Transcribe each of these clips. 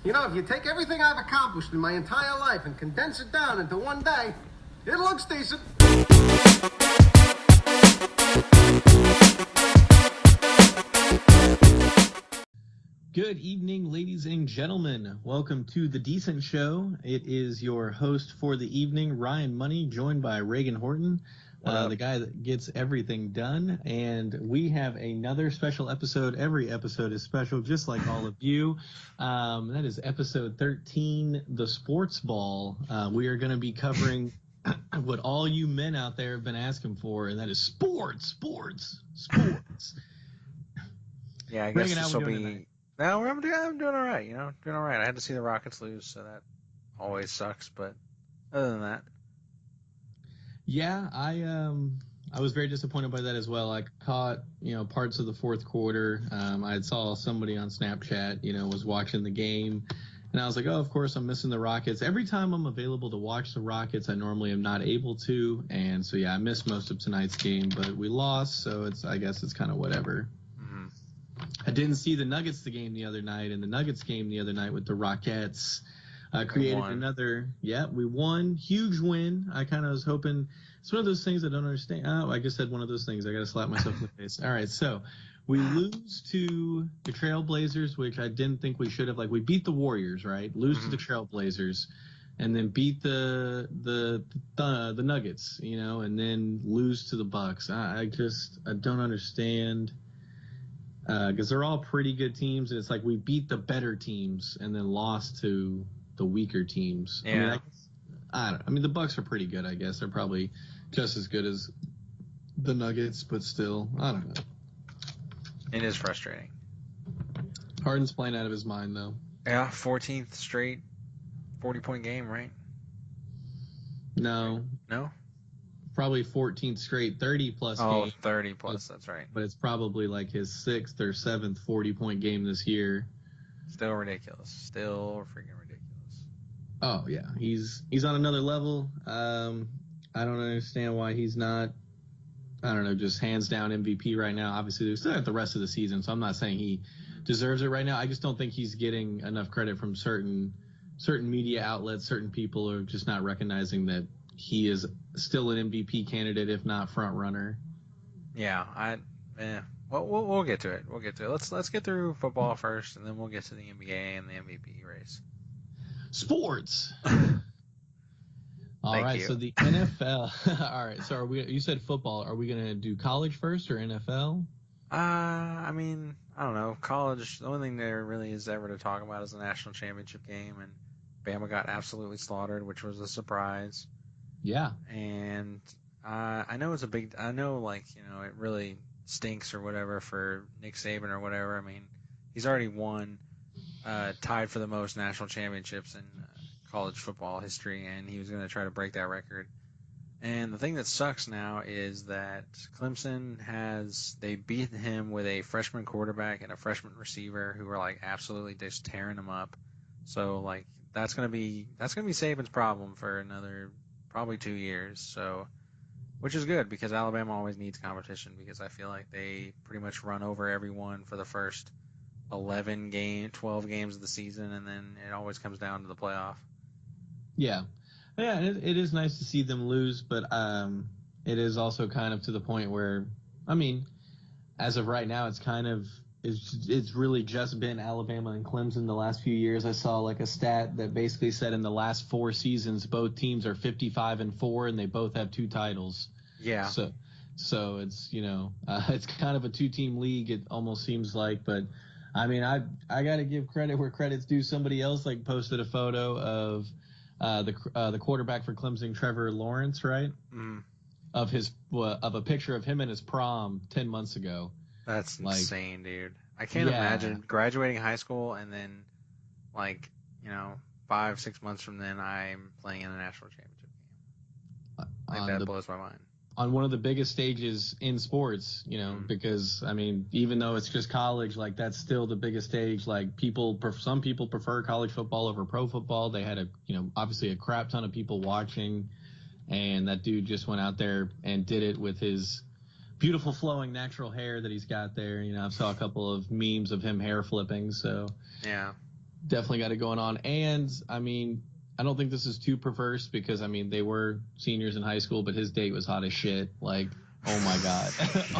You know, if you take everything I've accomplished in my entire life and condense it down into one day, it looks decent. Good evening, ladies and gentlemen. Welcome to The Decent Show. It is your host for the evening, Ryan Money, joined by Reagan Horton, the guy that gets everything done. And we have another special episode. Every episode is special, just like all of you. That is episode 13, the Sportsball. We are going to be covering what all you men out there have been asking for, and that is sports. Yeah, I guess Reagan, this will be... No, I'm doing all right, doing all right. I had to see the Rockets lose, so that always sucks, but other than that. Yeah, I was very disappointed by that as well. I caught, parts of the fourth quarter. I saw somebody on Snapchat, was watching the game, and I was like, oh, of course I'm missing the Rockets. Every time I'm available to watch the Rockets, I normally am not able to, and so yeah, I missed most of tonight's game, but we lost, so I guess it's kind of whatever. I didn't see the Nuggets game the other night, and the Nuggets game the other night with the Rockettes created another. Yeah, we won. Huge win. I kind of was hoping. It's one of those things I don't understand. Oh, I just said one of those things. I got to slap myself in the face. All right, so we lose to the Trailblazers, which I didn't think we should have. Like, we beat the Warriors, right? Lose to the Trailblazers, and then beat the Nuggets, and then lose to the Bucks. I don't understand. Because they're all pretty good teams, and it's like we beat the better teams and then lost to the weaker teams. Yeah. I mean, the Bucks are pretty good, I guess. They're probably just as good as the Nuggets, but still, I don't know. It is frustrating. Harden's playing out of his mind, though. Yeah, 14th straight 40-point game, right? No. No? Probably 14th straight 30-plus game. Oh, 30-plus, that's right. But it's probably like his 6th or 7th 40-point game this year. Still ridiculous. Still freaking ridiculous. Oh, yeah. He's on another level. I don't understand why he's not, just hands down MVP right now. Obviously, they're still at the rest of the season, so I'm not saying he deserves it right now. I just don't think he's getting enough credit from certain media outlets. Certain people are just not recognizing that he is still an MVP candidate, if not front runner. Yeah, we'll get to it. We'll get to it. Let's get through football first, and then we'll get to the NBA and the MVP race. Sports. All right, so the NFL. All right, so you said football. Are we gonna do college first or NFL? I mean, I don't know. College. The only thing there really is ever to talk about is the national championship game, and Bama got absolutely slaughtered, which was a surprise. Yeah. And I know it's it really stinks or whatever for Nick Saban or whatever. I mean, he's already won, tied for the most national championships in college football history, and he was going to try to break that record. And the thing that sucks now is that Clemson they beat him with a freshman quarterback and a freshman receiver who were absolutely just tearing him up. So that's going to be Saban's problem for another probably 2 years, so which is good because Alabama always needs competition because I feel like they pretty much run over everyone for the first 12 games of the season, and then it always comes down to the playoff. Yeah, it is nice to see them lose, but it is also kind of to the point where, I mean, as of right now, it's really just been Alabama and Clemson the last few years. I saw a stat that basically said in the last 4 seasons, both teams are 55-4, and they both have 2 titles. Yeah. So it's it's kind of a 2-team league. It almost seems like, but I mean, I got to give credit where credit's due. Somebody else posted a photo of the quarterback for Clemson, Trevor Lawrence, right? Mm. Of a picture of him in his prom 10 months ago. That's insane, dude. I can't imagine graduating high school and then, 5-6 months from then, I'm playing in a national championship game. That blows my mind. On one of the biggest stages in sports, because, I mean, even though it's just college, that's still the biggest stage. Some people prefer college football over pro football. They had obviously a crap ton of people watching, and that dude just went out there and did it with his beautiful flowing natural hair that he's got there. I saw a couple of memes of him hair flipping. So yeah, definitely got it going on. And I mean, I don't think this is too perverse because I mean they were seniors in high school, but his date was hot as shit. Like, oh my god,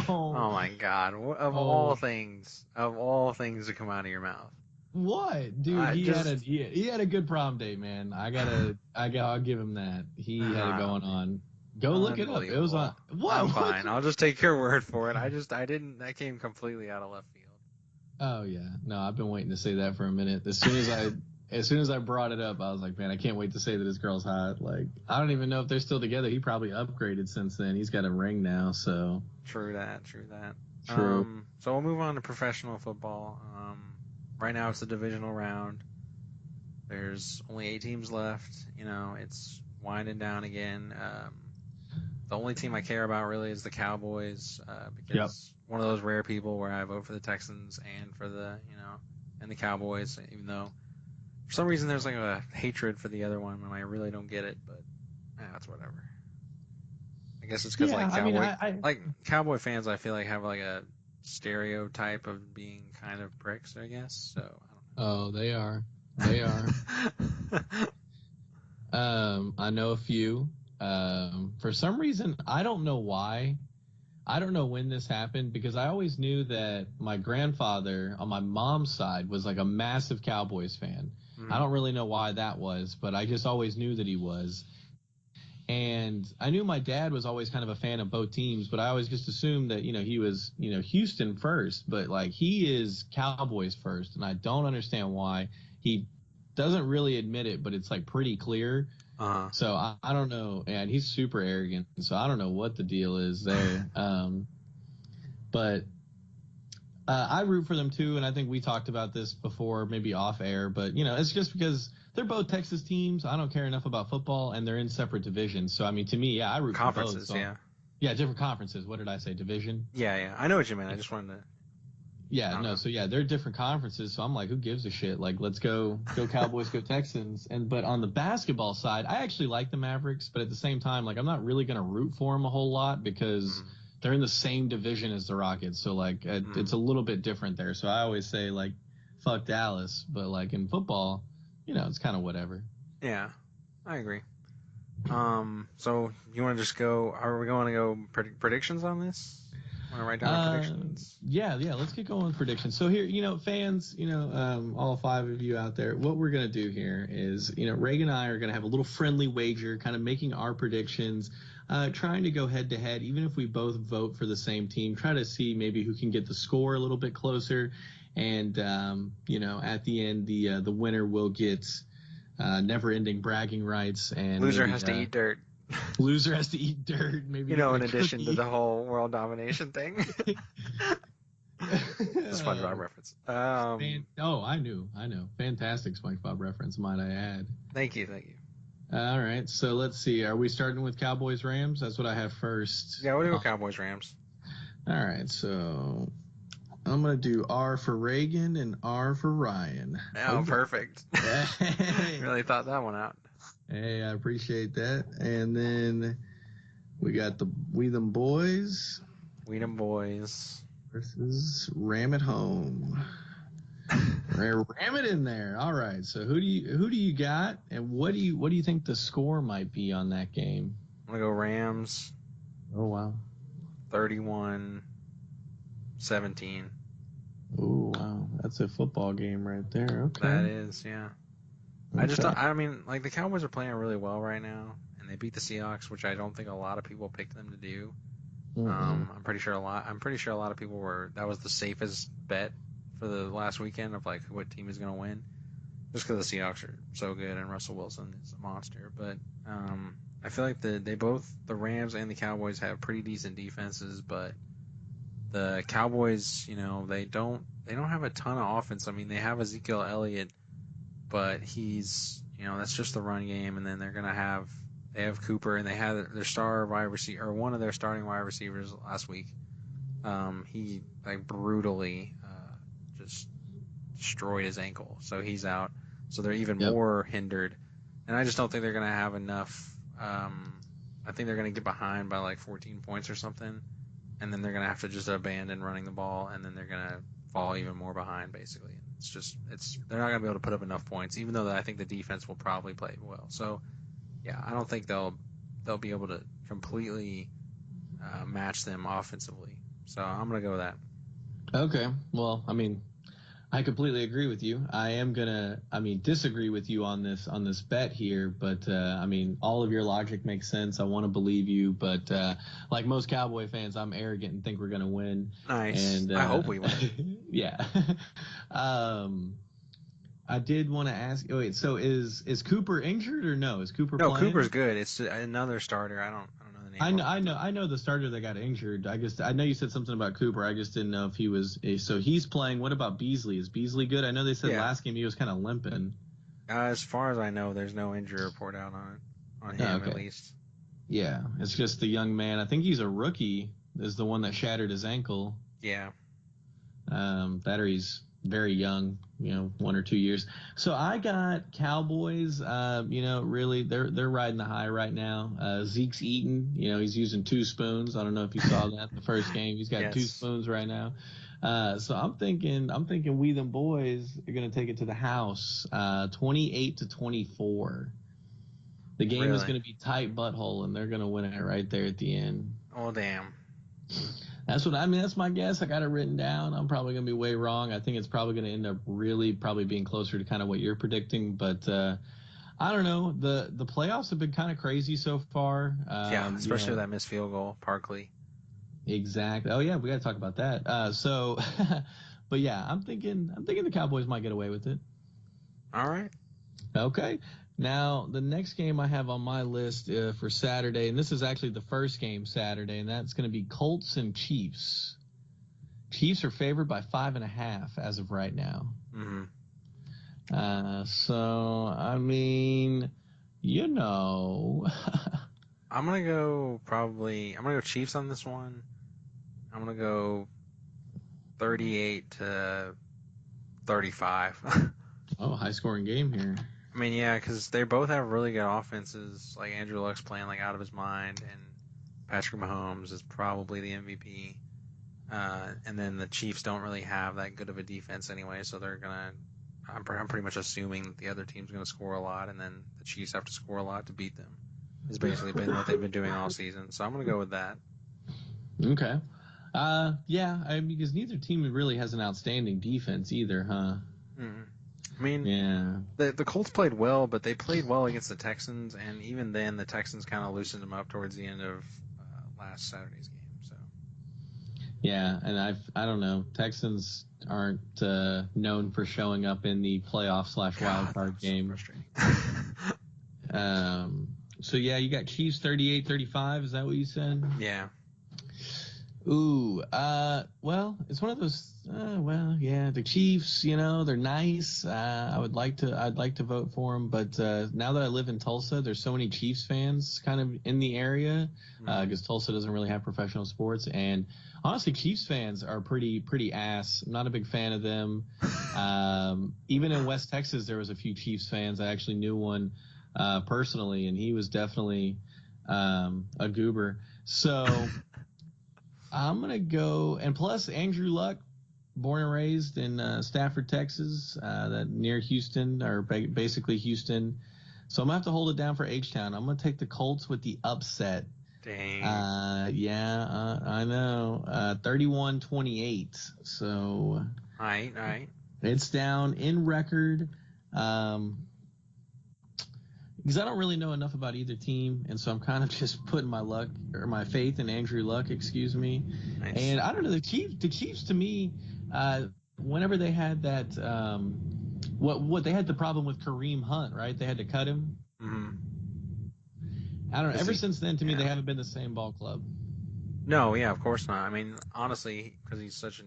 Oh my God! Of oh, all things to come out of your mouth, what, dude? I just He had a good prom date, man. I'll give him that. He had it oh going man, on. Go look it up. It was on. unbelievable. What? I'm What? fine. I'll just take your word for it. I didn't. That came completely out of left field. Oh yeah, no, I've been waiting to say that for a minute. As soon as I brought it up, I was like, man, I can't wait to say that his girl's hot. Like, I don't even know if they're still together. He probably upgraded since then. He's got a ring now, so True that. True that. true. So we'll move on to professional football. Right now it's the divisional round. There's only 8 teams left. You know, it's winding down again. The only team I care about really is the Cowboys, Yep. because one of those rare people where I vote for the Texans and for the, and the Cowboys, even though for some reason there's like a hatred for the other one and I really don't get it, but it's whatever. I guess it's because Yeah, like I mean, I like Cowboy fans, I feel like have like a stereotype of being kind of pricks, I guess. So oh, they are. They are. I know a few. For some reason, I don't know why. I don't know when this happened because I always knew that my grandfather on my mom's side was like a massive Cowboys fan. I don't really know why that was, but I just always knew that he was. And I knew my dad was always kind of a fan of both teams, but I always just assumed that, he was, Houston first, but like he is Cowboys first. And I don't understand why. He doesn't really admit it, but it's like pretty clear. So I don't know. And he's super arrogant. So I don't know what the deal is there. But I root for them too. And I think we talked about this before, maybe off air, but it's just because they're both Texas teams. I don't care enough about football and they're in separate divisions. So, I mean, to me, yeah, I root for both. conferences, So, yeah. yeah, different conferences. What did I say? Division? Yeah. I know what you meant. I just wanted to. Yeah, I don't no. know. So yeah, they're different conferences. So I'm like, who gives a shit? Like, let's go Cowboys, go Texans. But on the basketball side, I actually like the Mavericks, but at the same time, like, I'm not really gonna root for them a whole lot because they're in the same division as the Rockets. So like, it's a little bit different there. So I always say like, fuck Dallas. But like in football, it's kind of whatever. Yeah, I agree. So you want to just go? Are we going to go predictions on this? Want to write down our predictions? Yeah. Let's get going with predictions. So here, fans, all 5 of you out there, what we're gonna do here is, Reagan and I are gonna have a little friendly wager, kind of making our predictions, trying to go head to head, even if we both vote for the same team. Try to see maybe who can get the score a little bit closer, and at the end, the winner will get never-ending bragging rights, and Loser maybe, has to eat dirt. Loser has to eat dirt. Maybe in addition to the whole world domination thing. SpongeBob reference. I know. Fantastic SpongeBob reference, might I add. Thank you. All right, so let's see. Are we starting with Cowboys Rams? That's what I have first. Yeah, we'll do Cowboys Rams. All right, so I'm gonna do R for Reagan and R for Ryan. Oh, perfect. Really thought that one out. Hey, I appreciate that. And then we got the We Them Boys. We Them Boys versus Ram It Home. Ram it in there. All right. So who do you got, and what do you think the score might be on that game? I'm gonna go Rams. Oh wow. 31-17. Oh wow, that's a football game right there. Okay. That is, yeah. Okay. I mean, like the Cowboys are playing really well right now, and they beat the Seahawks, which I don't think a lot of people picked them to do. I'm pretty sure a lot of people that was the safest bet for the last weekend of like what team is going to win, just because the Seahawks are so good and Russell Wilson is a monster. But I feel like the Rams and the Cowboys have pretty decent defenses, but the Cowboys, they don't have a ton of offense. I mean, they have Ezekiel Elliott, but he's, that's just the run game, and then they have Cooper, and they had their star wide receiver, or one of their starting wide receivers last week. He like brutally just destroyed his ankle, so he's out. So they're even more hindered, and I just don't think they're going to have enough. I think they're going to get behind by like 14 points or something, and then they're going to have to just abandon running the ball, and then they're going to fall even more behind, basically. they're not going to be able to put up enough points, even though I think the defense will probably play well. So yeah, I don't think they'll be able to completely match them offensively. So I'm going to go with that. Okay. Well, I mean, I completely agree with you. I am gonna, disagree with you on this bet here, but all of your logic makes sense. I want to believe you, but like most Cowboy fans, I'm arrogant and think we're gonna win. Nice. And I hope we win. Yeah. I did want to ask. Wait, so is Cooper injured or no? Is Cooper No, playing? Cooper's good. It's another starter. I don't know the name. I know the starter that got injured. I know you said something about Cooper. I just didn't know if he was. So he's playing. What about Beasley? Is Beasley good? I know they said last game he was kind of limping. As far as I know, there's no injury report out on him at least. Yeah, it's just the young man. I think he's a rookie. Is the one that shattered his ankle. Yeah. Battery's very young, 1 or 2 years. So I got Cowboys, really they're riding the high right now. Zeke's eating, he's using 2 spoons. I don't know if you saw that in the first game. He's got 2 spoons right now. So I'm thinking we them boys are going to take it to the house, 28-24. The game is going to be tight butthole, and they're going to win it right there at the end. Oh, damn. That's that's my guess. I got it written down. I'm probably going to be way wrong. I think it's probably going to end up probably being closer to kind of what you're predicting. But I don't know. The playoffs have been kind of crazy so far. Especially that missed field goal, Parkley. Exactly. Oh yeah, we got to talk about that. But yeah, I'm thinking the Cowboys might get away with it. All right. Okay. Now, the next game I have on my list for Saturday, and this is actually the first game Saturday, and that's going to be Colts and Chiefs. Chiefs are favored by 5.5 as of right now. Mm-hmm. I'm going to go Chiefs on this one. I'm going to go 38-35. Oh, high-scoring game here. I mean, yeah, because they both have really good offenses. Like Andrew Luck's playing out of his mind, and Patrick Mahomes is probably the MVP. And then the Chiefs don't really have that good of a defense anyway, so they're gonna. I'm pretty much assuming that the other team's gonna score a lot, and then the Chiefs have to score a lot to beat them. It's basically been what they've been doing all season, so I'm gonna go with that. Okay. Because neither team really has an outstanding defense either, huh? Mm-hmm. I mean, the Colts played well, but they played well against the Texans, and even then, the Texans kind of loosened them up towards the end of last Saturday's game. So. Yeah, and I don't know. Texans aren't known for showing up in the playoff / wild card game. So yeah, you got Chiefs 38-35. Is that what you said? Yeah. Ooh, well, it's one of those. The Chiefs, they're nice. I'd like to vote for them, but now that I live in Tulsa, there's so many Chiefs fans kind of in the area because Tulsa doesn't really have professional sports, and honestly, Chiefs fans are pretty ass. I'm not a big fan of them. Even in West Texas, there was a few Chiefs fans. I actually knew one personally, and he was definitely a goober. So. I'm going to go, and plus Andrew Luck, born and raised in Stafford, Texas, that near Houston, or basically Houston. So I'm going to have to hold it down for H-Town. I'm going to take the Colts with the upset. Dang. I know. 31-28. So. All right. It's down in record. Because I don't really know enough about either team, and so I'm kind of just putting my faith in Andrew Luck, excuse me. Nice. And I don't know, the Chiefs to me, whenever they had that, what they had the problem with Kareem Hunt, right? They had to cut him. Mm-hmm. I don't know. Ever since then, to me, they haven't been the same ball club. No, yeah, of course not. I mean, honestly, because he's such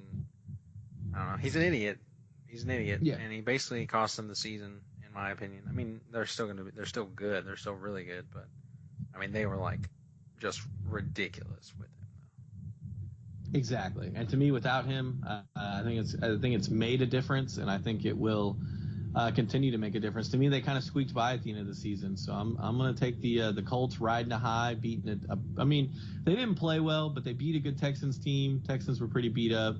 I don't know, he's an idiot. Yeah. And he basically cost them the season. In my opinion, I mean, they're still good. They're still really good, but I mean, they were just ridiculous with him. Exactly, and to me, without him, I think it's made a difference, and I think it will continue to make a difference. To me, they kind of squeaked by at the end of the season, so I'm going to take the Colts riding a high, beating it. I mean, they didn't play well, but they beat a good Texans team. Texans were pretty beat up.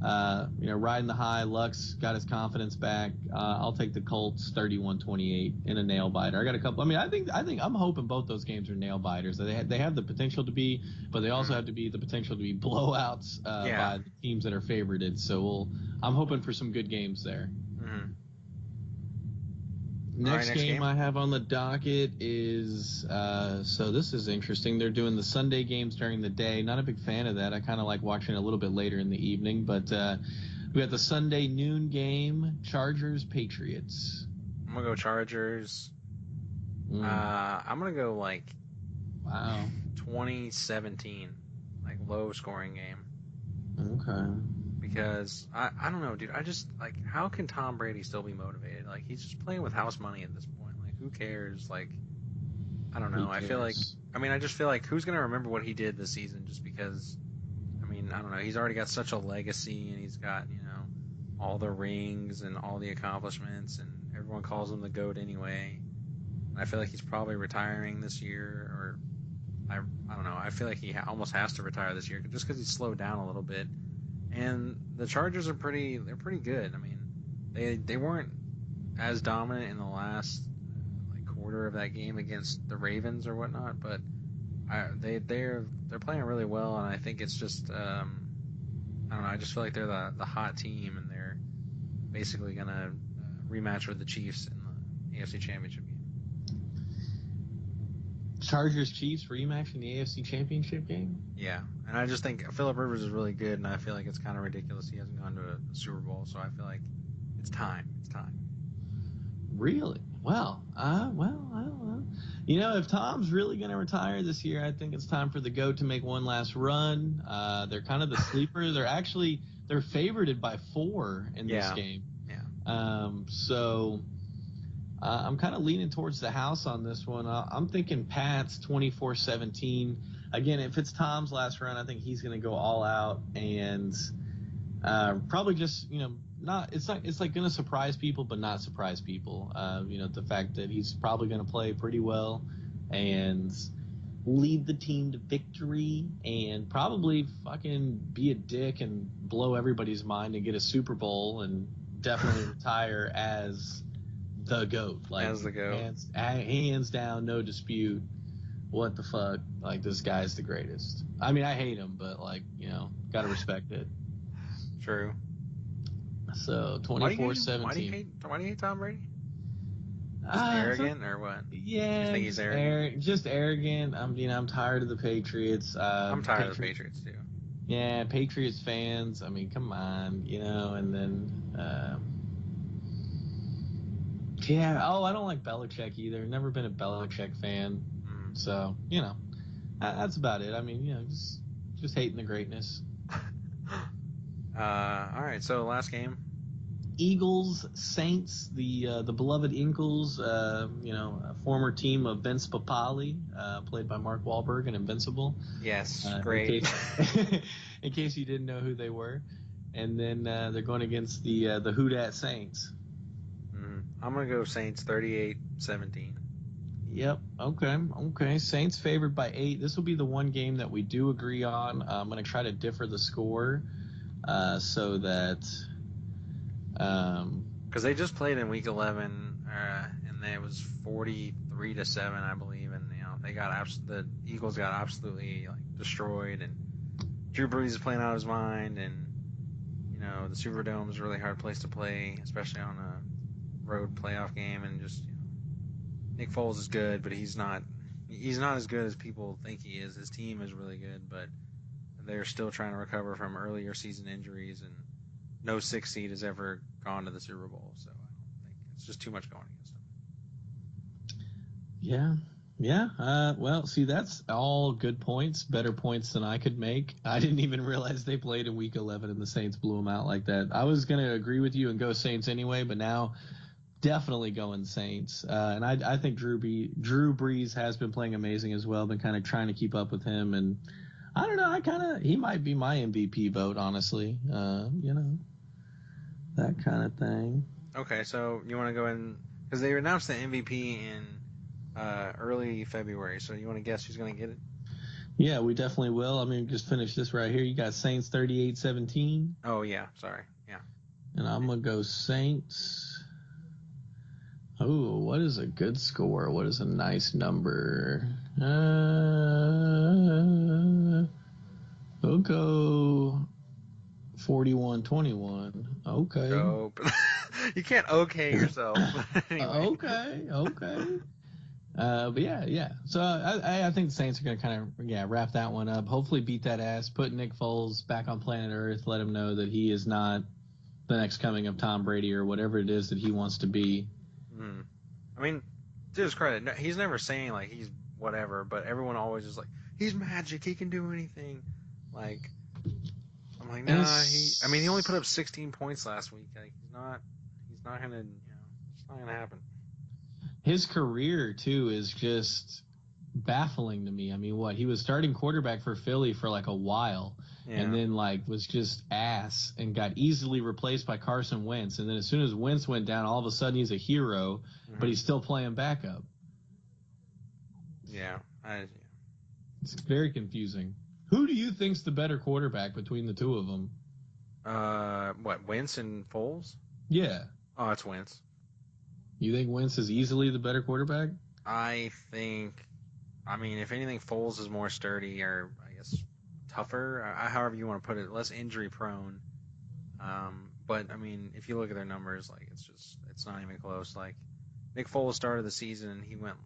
riding the high. Luck's got his confidence back. I'll take the Colts 31-28 in a nail biter. I got a couple. I mean, I think I'm hoping both those games are nail biters. They have the potential to be, but they also have to be the potential to be blowouts by the teams that are favorited. So I'm hoping for some good games there. Mm-hmm. Next game I have on the docket is so this is interesting. They're doing the Sunday games during the day. Not a big fan of that. I kind of like watching it a little bit later in the evening. But we got the Sunday noon game, Chargers Patriots. I'm gonna go Chargers. I'm gonna go 2017, low scoring game. Okay. Because I don't know, dude. I just how can Tom Brady still be motivated? He's just playing with house money at this point. Who cares? I don't know. I feel I just feel like who's gonna remember what he did this season just because? I don't know. He's already got such a legacy, and he's got all the rings and all the accomplishments, and everyone calls him the GOAT anyway. And I feel like he's probably retiring this year, or I don't know. I feel like he almost has to retire this year just because he's slowed down a little bit. And the Chargers are pretty good. They weren't as dominant in the last quarter of that game against the Ravens or whatnot, but they're playing really well, and I think it's just I don't know. I just feel like they're the hot team, and they're basically gonna rematch with the Chiefs in the AFC Championship game. Chargers Chiefs rematch in the AFC Championship game? Yeah, and I just think Phillip Rivers is really good, and I feel like it's kind of ridiculous he hasn't gone to a Super Bowl, so I feel like it's time. It's time. Really? Well, I don't know. If Tom's really going to retire this year, I think it's time for the GOAT to make one last run. They're kind of the sleeper. They're favorited by 4 in this game. Yeah. I'm kind of leaning towards the house on this one. I'm thinking Pats 24-17. Again, if it's Tom's last run, I think he's going to go all out and probably just, it's going to surprise people, but not surprise people. The fact that he's probably going to play pretty well and lead the team to victory and probably fucking be a dick and blow everybody's mind and get a Super Bowl and definitely retire as the GOAT. As the GOAT. Hands down, no dispute. What the fuck? This guy's the greatest. I hate him, but gotta respect it. True. So 24-17. Why do you hate Tom Brady? Just arrogant or what? Yeah, you think he's arrogant? Just arrogant. I'm tired of the Patriots. I'm tired of the Patriots too. Yeah, Patriots fans. Come on, and then. Yeah. Oh, I don't like Belichick either. Never been a Belichick fan. So that's about it. Just hating the greatness. All right. So last game. Eagles Saints, the beloved Eagles. A former team of Vince Papale, played by Mark Wahlberg in Invincible. Yes, great. In case you didn't know who they were, and then they're going against the Who Dat Saints. I'm going to go Saints 38-17. Yep. Okay. Saints favored by 8. This will be the one game that we do agree on. I'm going to try to differ the score so that... Because they just played in Week 11, and it was 43-7, I believe, and the Eagles got absolutely destroyed, and Drew Brees is playing out of his mind, and the Superdome is a really hard place to play, especially on a road playoff game, and just Nick Foles is good, but he's not as good as people think he is. His team is really good, but they're still trying to recover from earlier season injuries, and no 6 seed has ever gone to the Super Bowl, so I don't think it's just too much going against them. Yeah. Well, see, that's all good points, better points than I could make. I didn't even realize they played in Week 11 and the Saints blew them out like that. I was going to agree with you and go Saints anyway, but now definitely going Saints. And I think Drew Brees has been playing amazing as well, been kind of trying to keep up with him. And I don't know, he might be my MVP vote, honestly. That kind of thing. Okay, so you want to go in, because they announced the MVP in early February, so you want to guess who's going to get it? Yeah, we definitely will. I mean, just finish this right here. You got Saints 38-17. Oh yeah, sorry. Yeah. And I'm going to go Saints. Oh, what is a good score? What is a nice number? We'll go 41-21. Okay. Go. You can't okay yourself. Anyway. Okay. But yeah. So I think the Saints are going to kind of wrap that one up. Hopefully beat that ass. Put Nick Foles back on planet Earth. Let him know that he is not the next coming of Tom Brady or whatever it is that he wants to be. I mean, to his credit, he's never saying like he's whatever, but everyone always is like, he's magic. He can do anything. Like, I'm like, nah. He only put up 16 points last week. Like, he's not gonna, it's not gonna happen. His career too is just baffling to me. I mean, he was starting quarterback for Philly for like a while, and then like was just ass and got easily replaced by Carson Wentz. And then as soon as Wentz went down, all of a sudden he's a hero, but he's still playing backup. Yeah, it's very confusing. Who do you think's the better quarterback between the two of them? Wentz and Foles? Yeah. Oh, it's Wentz. You think Wentz is easily the better quarterback? I mean, if anything, Foles is more sturdy or, I guess, tougher, however you want to put it, less injury prone. But, I mean, if you look at their numbers, like, it's not even close. Like, Nick Foles started the season and he went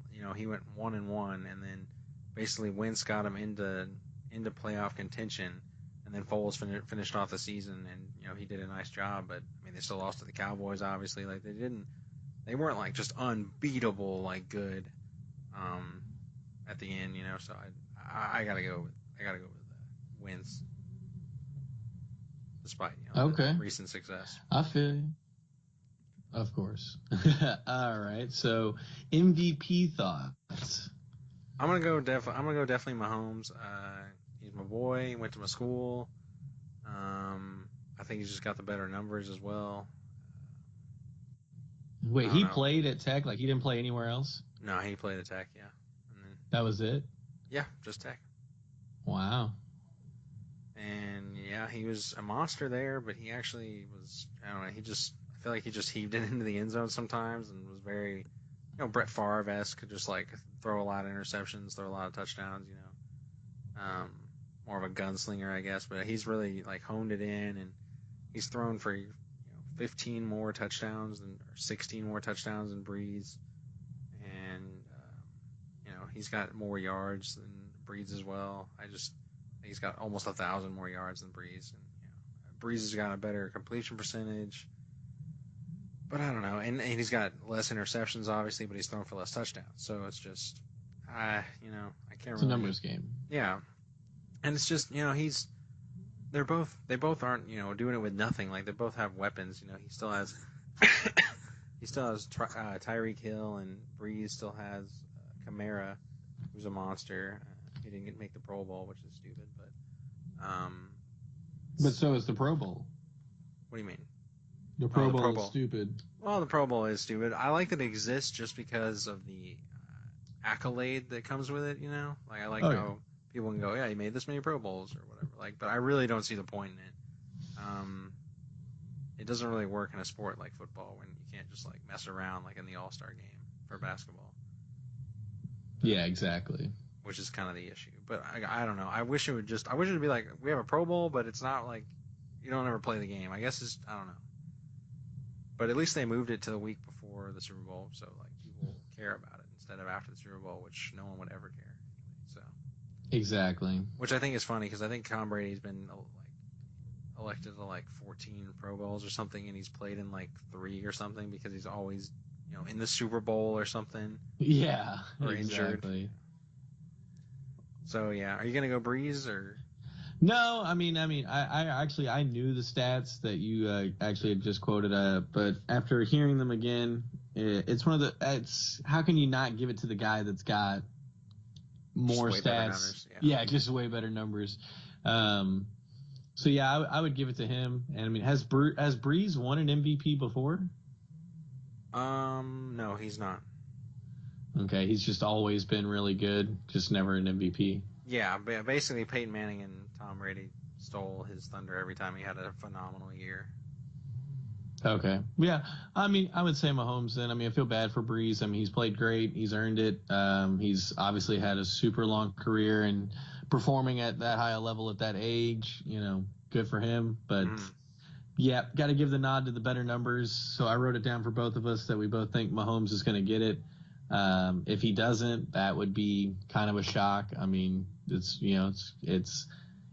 1-1, and then basically Wentz got him into playoff contention, and then Foles finished off the season, and, he did a nice job. But, I mean, they still lost to the Cowboys, obviously. Like, they weren't like just unbeatable, like good, at the end, So I gotta go with Wentz, despite the recent success. I feel you. Of course. All right. So MVP thoughts. I'm gonna go definitely Mahomes. He's my boy. He went to my school. I think he's just got the better numbers as well. Wait, he played at Tech? Like, he didn't play anywhere else? No, he played at Tech, yeah. That was it? Yeah, just Tech. Wow. And, yeah, he was a monster there, but he actually was, I don't know, I feel like he just heaved it into the end zone sometimes and was very, Brett Favre-esque, could just, like, throw a lot of interceptions, throw a lot of touchdowns, More of a gunslinger, I guess, but he's really, like, honed it in, and he's thrown for 15 more touchdowns or 16 more touchdowns than Breeze, and he's got more yards than Breeze as well. I think he's got almost 1,000 more yards than Breeze, and Breeze has got a better completion percentage, but I don't know, and he's got less interceptions obviously, but he's thrown for less touchdowns, so it's just I can't. It's a numbers game. Yeah, and it's just they both aren't doing it with nothing. Like, they both have weapons. He still has Tyreek Hill, and Breeze still has Kamara, who's a monster. He didn't make the Pro Bowl, which is stupid, but so is the Pro Bowl. What do you mean? The Pro Bowl is stupid. Well, the Pro Bowl is stupid. I like that it exists just because of the accolade that comes with it. Like, I like how people can go, yeah, he made this many Pro Bowls or whatever. Like, but I really don't see the point in it. It doesn't really work in a sport like football when you can't just like mess around like in the All-Star game for basketball. Yeah, exactly. Which is kind of the issue. But I don't know. I wish it would be like, we have a Pro Bowl, but it's not like you don't ever play the game. I guess I don't know. But at least they moved it to the week before the Super Bowl, so like people care about it instead of after the Super Bowl, which no one would ever care. So. Exactly. Which I think is funny because I think Tom Brady's been like elected to like 14 Pro Bowls or something, and he's played in like 3 or something because he's always in the Super Bowl or something. Yeah. Or exactly. Injured. So yeah, are you gonna go Breeze or? No, I mean, I knew the stats that you actually had just quoted, but after hearing them again, it's how can you not give it to the guy that's got more stats? Yeah, just way better numbers. So yeah, I would give it to him. And I mean, has Breeze won an MVP before? No, he's not. Okay, he's just always been really good, just never an MVP. Yeah, basically Peyton Manning and Tom Brady stole his thunder every time he had a phenomenal year. Okay. Yeah. I mean, I would say Mahomes then. I mean, I feel bad for Breeze. I mean, he's played great. He's earned it. He's obviously had a super long career and performing at that high a level at that age, good for him. But yeah, got to give the nod to the better numbers. So I wrote it down for both of us that we both think Mahomes is going to get it. If he doesn't, that would be kind of a shock. I mean, it's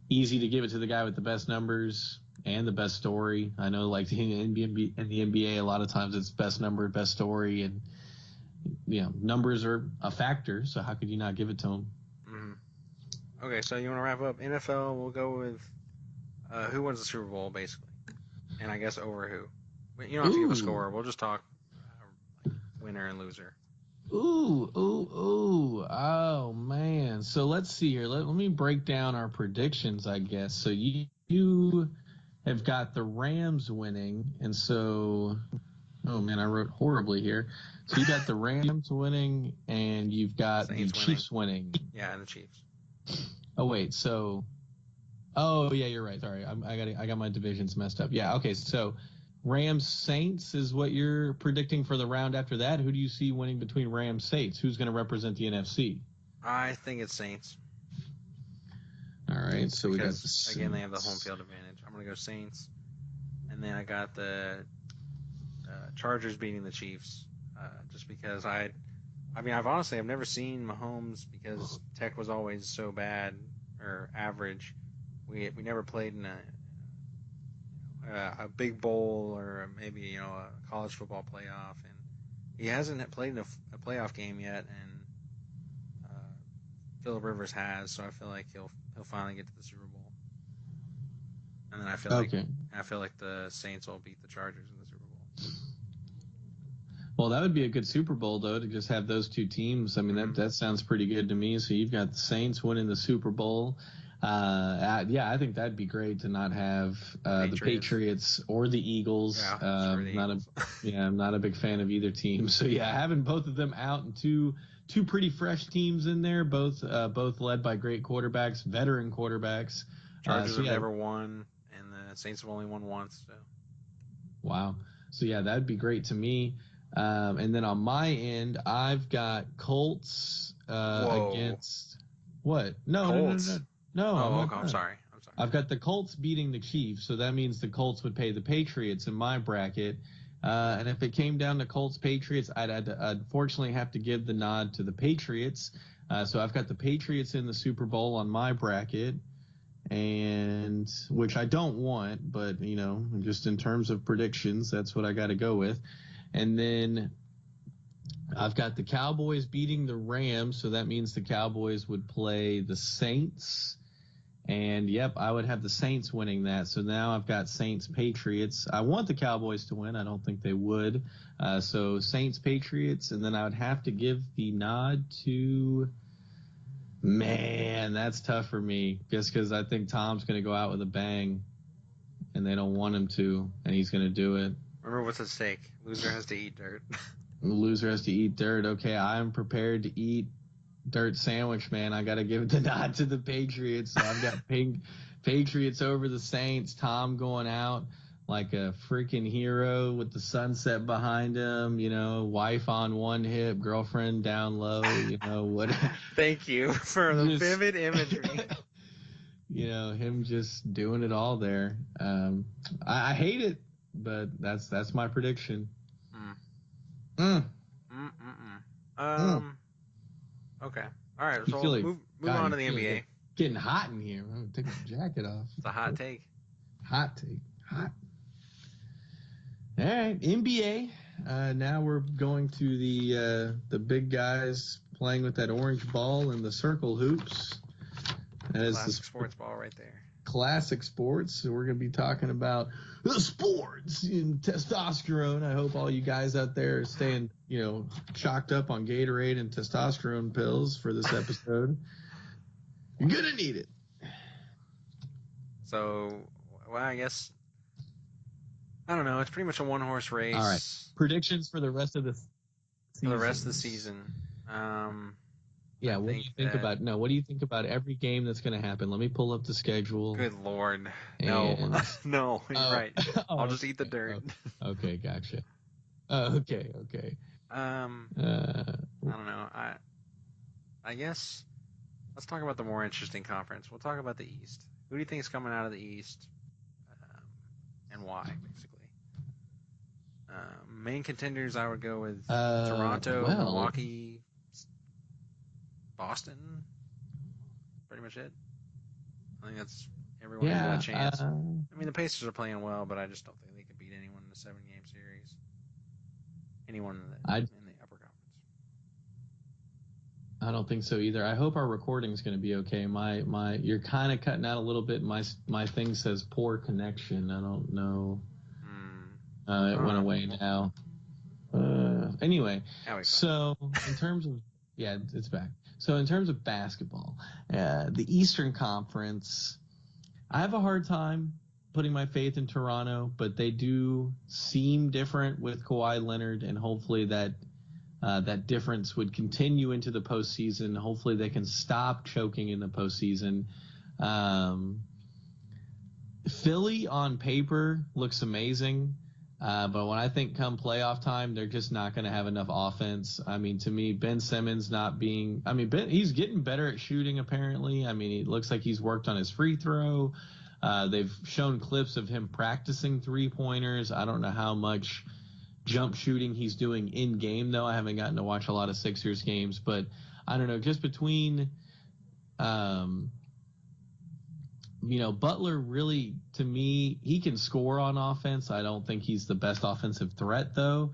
easy to give it to the guy with the best numbers and the best story. I know, like in the NBA, a lot of times it's best number, best story, and numbers are a factor. So how could you not give it to him? Mm-hmm. Okay, so you want to wrap up NFL? We'll go with who wins the Super Bowl, basically, and I guess over who. You don't have to give a score. We'll just talk winner and loser. Ooh. Oh, man. So let's see here. Let me break down our predictions, I guess. So you have got the Rams winning. And so, oh, man, I wrote horribly here. So you got the Rams winning, and you've got the Chiefs winning. Yeah, and the Chiefs. Oh, wait. So, yeah, you're right. Sorry. I got my divisions messed up. Yeah, okay. So Rams Saints is what you're predicting for the round after that. Who do you see winning between Rams Saints? Who's going to represent the NFC? I think it's Saints. All right, so we got again they have the home field advantage. I'm going to go Saints, and then I got the Chargers beating the Chiefs, just because I've never seen Mahomes because Tech was always so bad or average. We never played in a big bowl or maybe a college football playoff, and he hasn't played in a playoff game yet, and Phillip Rivers has, so I feel like he'll finally get to the Super Bowl, and then I feel like the Saints will beat the Chargers in the Super Bowl. Well, that would be a good Super Bowl though, to just have those two teams. I mean, that sounds pretty good to me. So you've got the Saints winning the Super Bowl. Yeah, I think that'd be great to not have the Patriots or the Eagles. Yeah, I'm not a big fan of either team. So yeah, having both of them out and two pretty fresh teams in there, both led by great quarterbacks, veteran quarterbacks. Chargers have never won, and the Saints have only won once. So. Wow. So yeah, that'd be great to me. And then on my end, I've got Colts against what? No. Oh, I'm sorry. I've got the Colts beating the Chiefs, so that means the Colts would pay the Patriots in my bracket. And if it came down to Colts Patriots, I'd unfortunately have to give the nod to the Patriots. So I've got the Patriots in the Super Bowl on my bracket, and which I don't want, but just in terms of predictions, that's what I got to go with. And then I've got the Cowboys beating the Rams, so that means the Cowboys would play the Saints. And, yep, I would have the Saints winning that. So now I've got Saints-Patriots. I want the Cowboys to win. I don't think they would. So Saints-Patriots, and then I would have to give the nod to – man, that's tough for me just because I think Tom's going to go out with a bang, and they don't want him to, and he's going to do it. Remember what's at stake. Loser has to eat dirt. The loser has to eat dirt. Okay, I'm prepared to eat dirt sandwich, man. I got to give the nod to the Patriots. So I've got Patriots over the Saints. Tom going out like a freaking hero with the sunset behind him, wife on one hip, girlfriend down low, what. Thank you for the vivid imagery. Him just doing it all there. I hate it, but that's my prediction. Okay. All right. So move on to the NBA. Like getting hot in here. I'm gonna take my jacket off. It's a hot take. Hot. All right, NBA. Now we're going to the big guys playing with that orange ball and the circle hoops. Classic sports ball right there. Classic sports. So we're going to be talking about the sports and testosterone. I hope all you guys out there are staying, chocked up on Gatorade and testosterone pills for this episode. You're going to need it. So, I guess, I don't know. It's pretty much a one-horse race. All right. Predictions for the rest of the season. For the rest of the season. Yeah, what do you think about what do you think about every game that's going to happen? Let me pull up the schedule. Good Lord. No. And No, you're right. I'll just eat the dirt. Okay, gotcha. Okay. I don't know. I guess let's talk about the more interesting conference. We'll talk about the East. Who do you think is coming out of the East, and why, basically? Main contenders, I would go with Toronto, Milwaukee, Boston. Pretty much it. I think that's everyone has a chance. I mean, the Pacers are playing well, but I just don't think they can beat anyone in a 7-game series. Anyone in the upper conference. I don't think so either. I hope our recording's going to be okay. My you're kind of cutting out a little bit. My thing says poor connection. I don't know. It went away now. Anyway, so in terms of it's back. So in terms of basketball, the Eastern Conference, I have a hard time putting my faith in Toronto, but they do seem different with Kawhi Leonard, and hopefully that difference would continue into the postseason. Hopefully they can stop choking in the postseason. Philly on paper looks amazing. But when I think come playoff time, they're just not going to have enough offense. I mean, to me, Ben Simmons he's getting better at shooting, apparently. I mean, it looks like he's worked on his free throw. They've shown clips of him practicing three-pointers. I don't know how much jump shooting he's doing in game, though. I haven't gotten to watch a lot of Sixers games, but I don't know, just between, Butler really, to me, he can score on offense. I don't think he's the best offensive threat, though.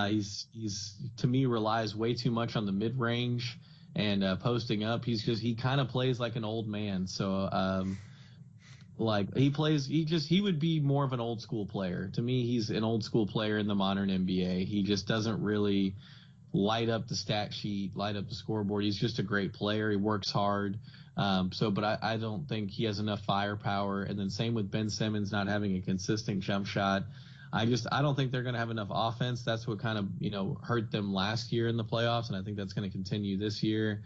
He's to me relies way too much on the mid range and posting up. He kind of plays like an old man. So he would be more of an old school player. To me, he's an old school player in the modern NBA. He just doesn't really light up the stat sheet, light up the scoreboard. He's just a great player. He works hard. But I don't think he has enough firepower. And then same with Ben Simmons not having a consistent jump shot. I don't think they're going to have enough offense. That's what kind of, hurt them last year in the playoffs. And I think that's going to continue this year.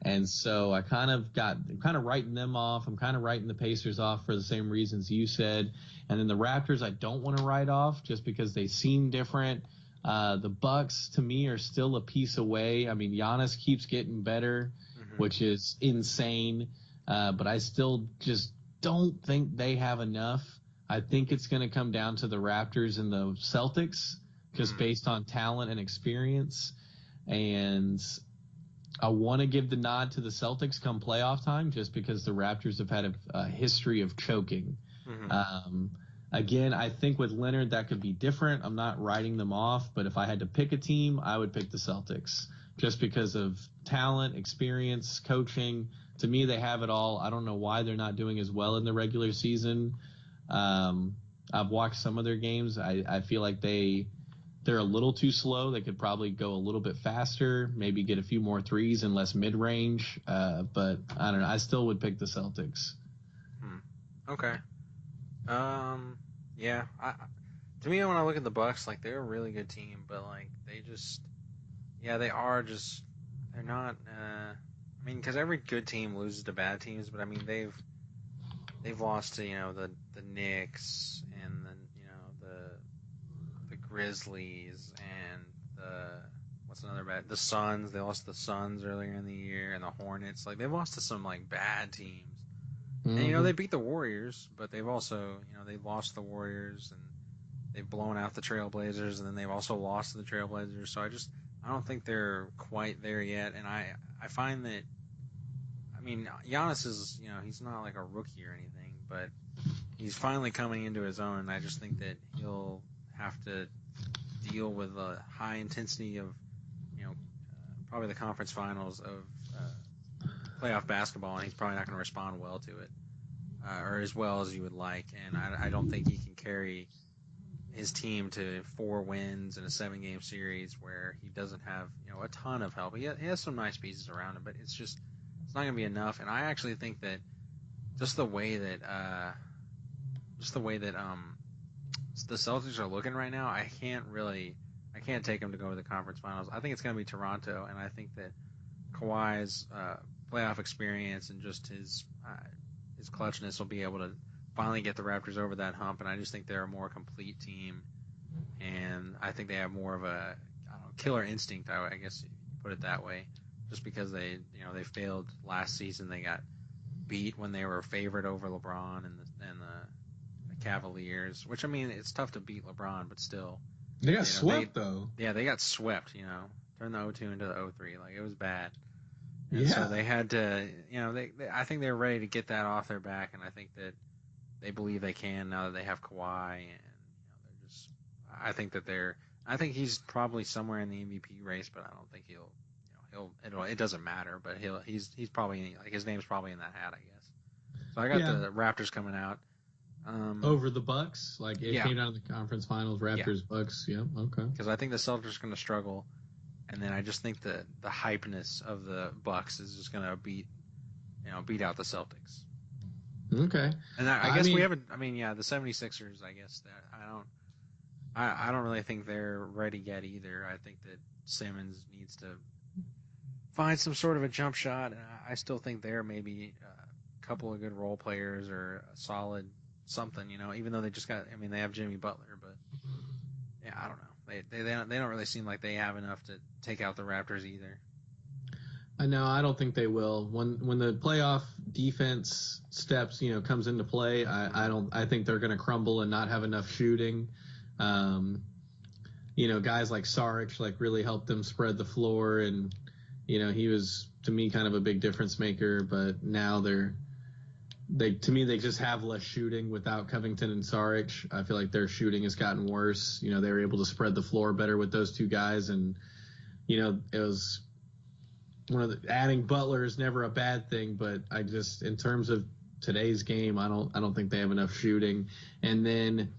And so I'm kind of writing them off. I'm kind of writing the Pacers off for the same reasons you said. And then the Raptors, I don't want to write off just because they seem different. The Bucks, to me, are still a piece away. I mean, Giannis keeps getting better, which is insane. But I still just don't think they have enough. I think it's going to come down to the Raptors and the Celtics, just based on talent and experience. And I want to give the nod to the Celtics come playoff time, just because the Raptors have had a history of choking. Again, I think with Leonard that could be different. I'm not writing them off, but if I had to pick a team, I would pick the Celtics just because of talent, experience, coaching. To me, they have it all. I don't know why they're not doing as well in the regular season. I've watched some of their games. I feel like they're a little too slow. They could probably go a little bit faster, maybe get a few more threes and less mid-range. But I don't know. I still would pick the Celtics. Okay. Yeah. To me, when I look at the Bucks, they're a really good team, but they are just, they're not. I mean, because every good team loses to bad teams, but I mean they've lost to the Knicks and the Grizzlies and the Suns. They lost to the Suns earlier in the year, and the Hornets. They've lost to some bad teams. And they beat the Warriors, but they've also they've lost the Warriors, and they've blown out the Trailblazers, and then they've also lost to the Trailblazers. So I don't think they're quite there yet. And I find that, I mean, Giannis is he's not like a rookie or anything, but he's finally coming into his own. And I just think that he'll have to deal with a high intensity of probably the conference finals of playoff basketball, and he's probably not going to respond well to it, or as well as you would like. And I don't think he can carry his team to 4 wins in a 7-game series where he doesn't have a ton of help. He has some nice pieces around him, but it's not going to be enough. And I actually think that just the way that the Celtics are looking right now, I can't take them to go to the conference finals. I think it's going to be Toronto, and I think that Kawhi's playoff experience and just his clutchness will be able to finally get the Raptors over that hump. And I just think they're a more complete team, and I think they have more of a killer instinct. I guess you put it that way, just because they failed last season. They got beat when they were favored over LeBron and the Cavaliers, which, I mean, it's tough to beat LeBron, but still. They got swept, though. Yeah, they got swept, turned the 0-2 into the 0-3. Like, it was bad. And Yeah. so they had to, I think they're ready to get that off their back, and I think that they believe they can now that they have Kawhi, and they're just, I think he's probably somewhere in the MVP race, but I don't think it doesn't matter, but he's probably, like, his name's probably in that hat, I guess. So I got the Raptors coming out. Over the Bucks? Like, it came down to the conference finals, Raptors, Bucks. Yeah, okay. Because I think the Celtics are going to struggle, and then I just think that the hypeness of the Bucks is just going to beat out the Celtics. Okay. And I guess we haven't. I mean, yeah, the 76ers. I guess that I don't really think they're ready yet either. I think that Simmons needs to find some sort of a jump shot, and I still think they're maybe a couple of good role players or a solid something, even though they just got, I mean, they have Jimmy Butler, but yeah, I don't know. They don't really seem like they have enough to take out the Raptors either. I know. I don't think they will. When the playoff defense steps, comes into play, I think they're going to crumble and not have enough shooting. Guys like Saric, like, really helped them spread the floor, and he was, to me, kind of a big difference maker, but now they just have less shooting without Covington and Saric. I feel like their shooting has gotten worse. They were able to spread the floor better with those two guys, and it was adding Butler is never a bad thing, but I just, in terms of today's game, I don't think they have enough shooting. And then,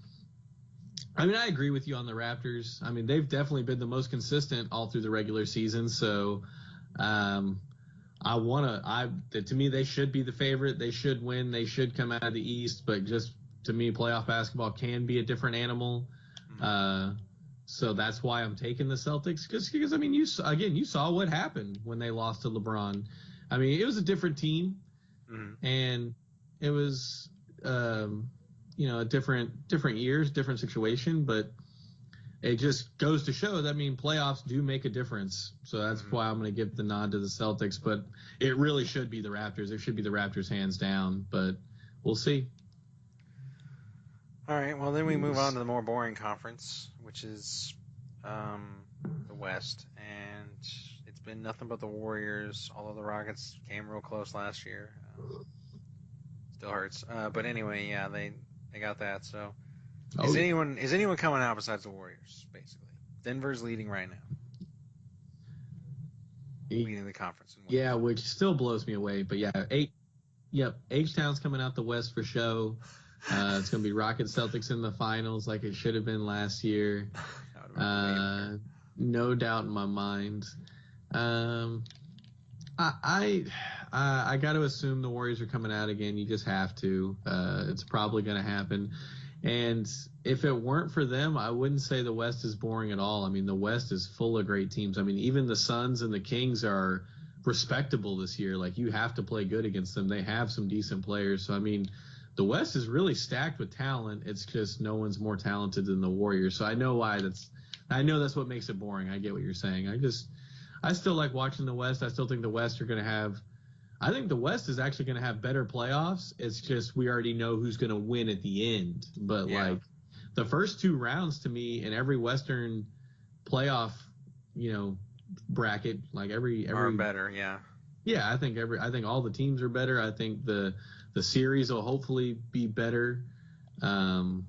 I mean, I agree with you on the Raptors. I mean, they've definitely been the most consistent all through the regular season, so to me, they should be the favorite. They should win. They should come out of the East. But just, to me, playoff basketball can be a different animal. So that's why I'm taking the Celtics. Because I mean, you saw what happened when they lost to LeBron. I mean, it was a different team, and it was, a different years, different situation. But it just goes to show that, I mean, playoffs do make a difference. So that's why I'm going to give the nod to the Celtics. But it really should be the Raptors. It should be the Raptors hands down. But we'll see. All right. Well, then we move on to the more boring conference, which is the West. And it's been nothing but the Warriors, although the Rockets came real close last year. Still hurts. But anyway, yeah, they got that. So. Is anyone coming out besides the Warriors, basically? Denver's leading right now. Leading the conference. Yeah, which still blows me away. But yeah, H-Town's coming out the West for show. It's going to be Rockets Celtics in the finals like it should have been last year. No doubt in my mind. I got to assume the Warriors are coming out again. You just have to. It's probably going to happen. And if it weren't for them, I wouldn't say the West is boring at all. I mean, the West is full of great teams. I mean, even the Suns and the Kings are respectable this year. Like, you have to play good against them. They have some decent players. So, I mean, the West is really stacked with talent. It's just no one's more talented than the Warriors. So I know that's what makes it boring. I get what you're saying. I still like watching the West. I still think the West I think the West is actually going to have better playoffs. It's just we already know who's going to win at the end. But, like, the first two rounds, to me, in every Western playoff, bracket, like every are better, yeah. Yeah, I think all the teams are better. I think the series will hopefully be better. I mean,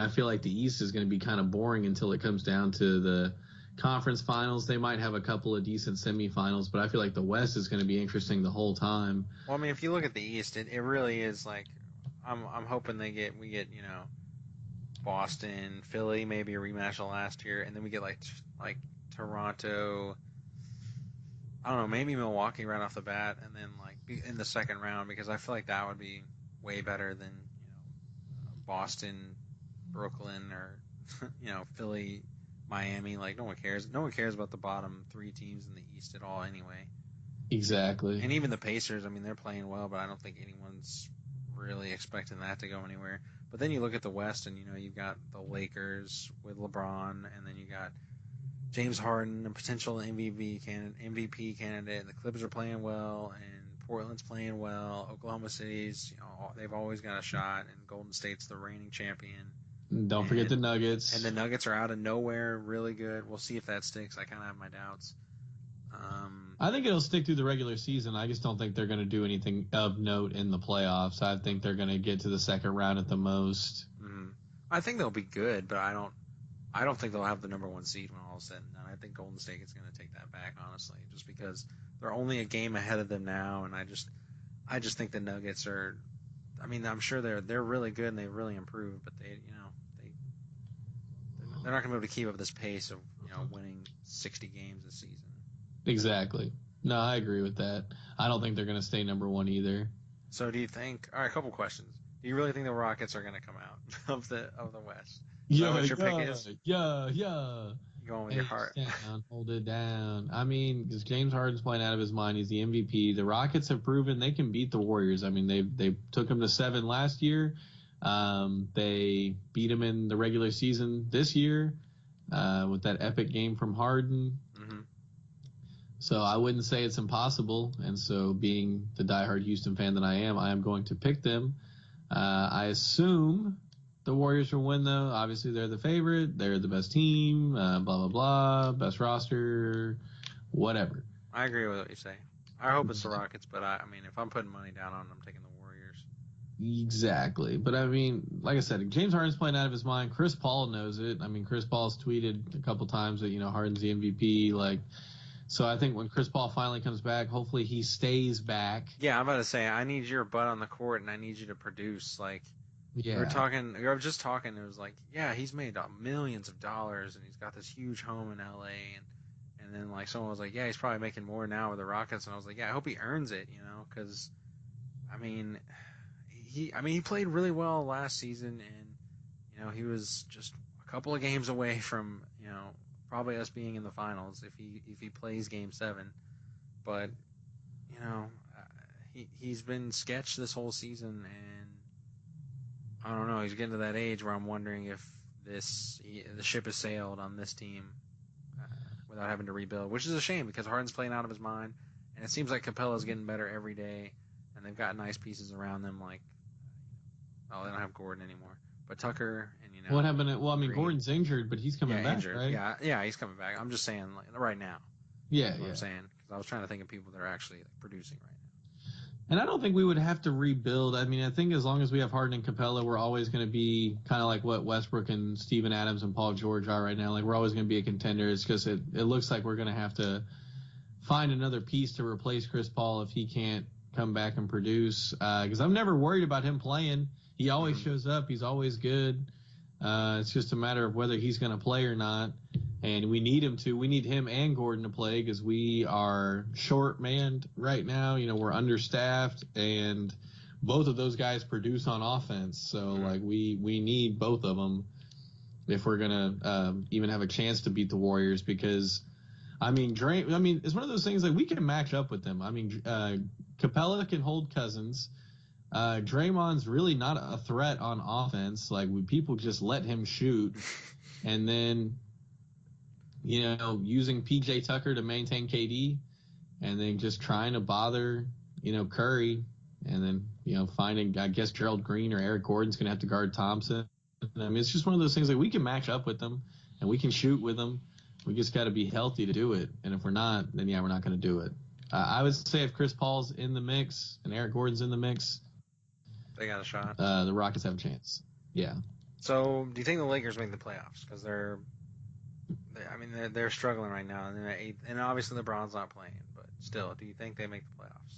I feel like the East is going to be kind of boring until it comes down to the conference finals. They might have a couple of decent semifinals, but I feel like the West is going to be interesting the whole time. Well, I mean, if you look at the East, it really is like, I'm hoping we get Boston, Philly, maybe a rematch of last year, and then we get like Toronto. I don't know, maybe Milwaukee right off the bat, and then like in the second round, because I feel like that would be way better than Boston, Brooklyn, or Philly, Miami. Like, no one cares. No one cares about the bottom 3 teams in the East at all anyway. Exactly. And even the Pacers, I mean, they're playing well, but I don't think anyone's really expecting that to go anywhere. But then you look at the West, and you've got the Lakers with LeBron, and then you got James Harden, a potential MVP candidate. The Clippers are playing well, and Portland's playing well. Oklahoma City's, they've always got a shot, and Golden State's the reigning champion. Don't forget the Nuggets. And the Nuggets are out of nowhere, really good. We'll see if that sticks. I kind of have my doubts. I think it'll stick through the regular season. I just don't think they're going to do anything of note in the playoffs. I think they're going to get to the second round at the most. Mm-hmm. I think they'll be good, but I don't think they'll have the number 1 seed when all is said and done. I think Golden State is going to take that back, honestly, just because they're only a game ahead of them now, and I just think the Nuggets are. I mean, I'm sure they're really good and they've really improved, but they're not going to be able to keep up this pace of winning 60 games this season. Exactly. No, I agree with that. I don't think they're going to stay number 1 either. So do you think? All right, a couple questions. Do you really think the Rockets are going to come out of the West? What your pick is? Yeah. You going with your heart? Hold it down. I mean, because James Harden's playing out of his mind. He's the MVP. The Rockets have proven they can beat the Warriors. I mean, they took them to 7 last year. They beat them in the regular season this year with that epic game from Harden. Mm-hmm. So I wouldn't say it's impossible. And so being the diehard Houston fan that I am going to pick them. I assume the Warriors will win, though. Obviously, they're the favorite. They're the best team, blah, blah, blah, best roster, whatever. I agree with what you say. I hope it's the Rockets, but I mean, if I'm putting money down on them, I'm taking the Warriors. Exactly. But, I mean, like I said, James Harden's playing out of his mind. Chris Paul knows it. I mean, Chris Paul's tweeted a couple times that, Harden's the MVP. So I think when Chris Paul finally comes back, hopefully he stays back. Yeah, I'm about to say, I need your butt on the court, and I need you to produce. Yeah. We were just talking, it was like, yeah, he's made millions of dollars, and he's got this huge home in L.A., and then, someone was like, yeah, he's probably making more now with the Rockets, and I was like, yeah, I hope he earns it, because, I mean, he played really well last season, and, he was just a couple of games away from, probably us being in the finals if he plays Game 7, but he's been sketched this whole season, and I don't know. He's getting to that age where I'm wondering if the ship has sailed on this team without having to rebuild, which is a shame because Harden's playing out of his mind, and it seems like Capella's getting better every day, and they've got nice pieces around them. They don't have Gordon anymore, but Tucker and what happened? Gordon's injured, but he's coming back, injured. right? Yeah, he's coming back. I'm just saying, right now. Yeah, what I'm saying, because I was trying to think of people that are actually producing right now. And I don't think we would have to rebuild. I mean, I think as long as we have Harden and Capella, we're always going to be kind of like what Westbrook and Steven Adams and Paul George are right now. We're always going to be a contender. It's because it looks like we're going to have to find another piece to replace Chris Paul if he can't come back and produce. Because I'm never worried about him playing. He always shows up. He's always good. It's just a matter of whether he's going to play or not. And we need him to. We need him and Gordon to play because we are short-manned right now. We're understaffed, and both of those guys produce on offense. So, we need both of them if we're going to even have a chance to beat the Warriors because, it's one of those things we can match up with them. Capella can hold Cousins. Draymond's really not a threat on offense. People just let him shoot. And then, using PJ Tucker to maintain KD and then just trying to bother, Curry and then, finding, I guess, Gerald Green or Eric Gordon's going to have to guard Thompson. It's just one of those things we can match up with them and we can shoot with them. We just got to be healthy to do it. And if we're not, then, we're not going to do it. I would say if Chris Paul's in the mix and Eric Gordon's in the mix, they got a shot. The Rockets have a chance. Yeah. So, do you think the Lakers make the playoffs? Because they're struggling right now, and obviously LeBron's not playing. But still, do you think they make the playoffs